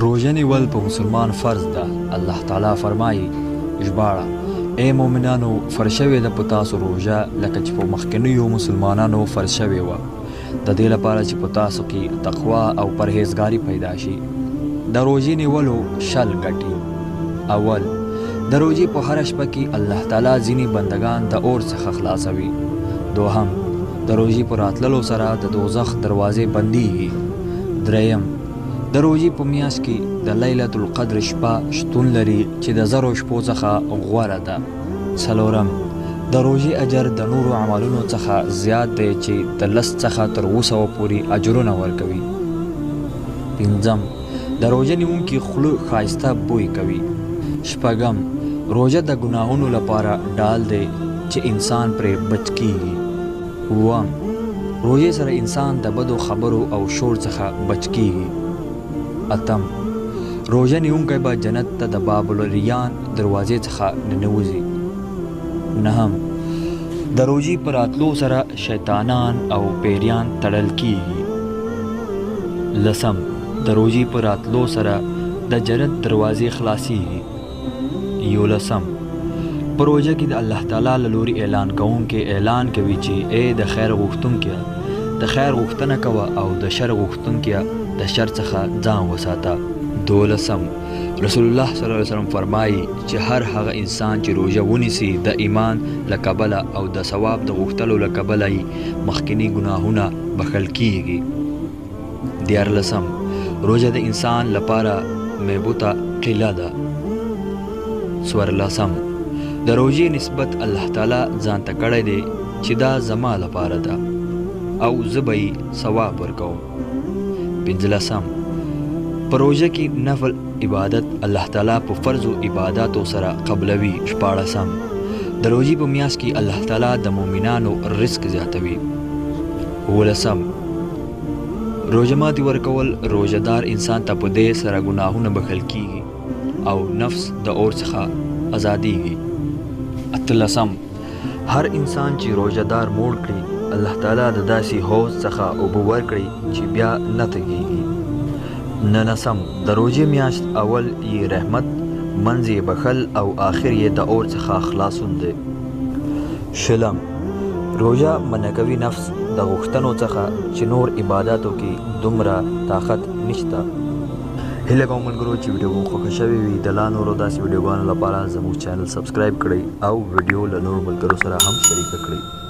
روژه نیول په مسلمان فرض ده. الله تعالی فرمایي ژباړه ای مؤمنانو فرض شوې ده په تاسو روژه لکه چې په مخکینیو مسلمانانو فرض شوې وه د دې لپاره چې په تاسو کې تقوا او پرهیزګاري پیدا شي. د روژې نیولو شل ګټې. اول، د روژې په هره شپه کې الله تعالی ځینې بندگان د اور څخه خلاصوي. دوهم، د روژې په راتللو سره د دوزخ دروازې بندېږي. دریم، د روژې په میاشت کې د لیلة القدر شپه شتون لري چې د زرو شپو څخه غوره ده. څلورم، د روژې اجر د نورو عملونو څخه زیات دی چې د 10 څخه تر 200 پورې اجرونه ورکوي. پنځم، د روژه نیونکي خوله ښایسته بوی کوي. شپږم، روژه د ګناهونو لپاره ډال دی چې انسان پرې بچ کیږي. اووم، روژې سره انسان د بدو خبرو او شور څخه بچ کیږي. اتم، روژه نیونکی به جنت ته د باب الریان دروازې څخه ننوځي. نهم، د روژې په راتلو سره شیطانان او پیریان تړل کیږي. لسم، د روژې په راتلو سره د جنت دروازې خلاصیږي. یولسم، په روژه کې د الله تعالی له لوري اعلان کوونکی اعلان کوي چې ای د خیر غوښتونکیه د خیر غوښتنه کوه او د شر غوښتونکیه د شر څخه ځان وساته. دولسم، رسول الله صلی الله علیه وسلم فرمایي چې هر هغه انسان چې روژه ونیسي د ایمان له کبله او د ثواب د غوښتلو له کبله یې مخکینی ګناهونه بخښل کیږي. دیارلسم، روژه د انسان لپاره محبوطه قله ده. څوارلسم، د روژې نسبت الله تعالی ځان ته کړی دی چې دا زما لپاره ده او زه به یې ثواب ورکوم. پنځلسم، په روژه کې نفل عبادت الله تعالی په فرضو عباداتو سره قبلوي. شپاړسم، د روژې په میاشت کې الله تعالی د مؤمنانو رزق زیاتوي. اوولسم، روژه ماتي ورکول روژهدار انسان ته په دې سره ګناهونه بخښل کیږي او نفس د اور څخه ازادیږي. اتلسم، هر انسان چې روژهدار موړ کړي الله تعالی د داسې حوض څخه اوبه ورکړي چې بیا نه تږیږي. نولسم، د روژې میاشت اول یې رحمت، منځ یې بخښل او آخر یې د اور څخه خلاصون دی. شلم، روژه منع کوي نفس د غوښتنو څخه چې نور عباداتو کې دومره طاقت نشته. هیله کوم ملګرو چې ویډیو مو خوښه شوې وي د لا نورو داسې ویډیوګانو لپاره زموږ چینل سبسکرایب کړئ او ویډیو له نورو ملګرو سره هم شریکه کړئ.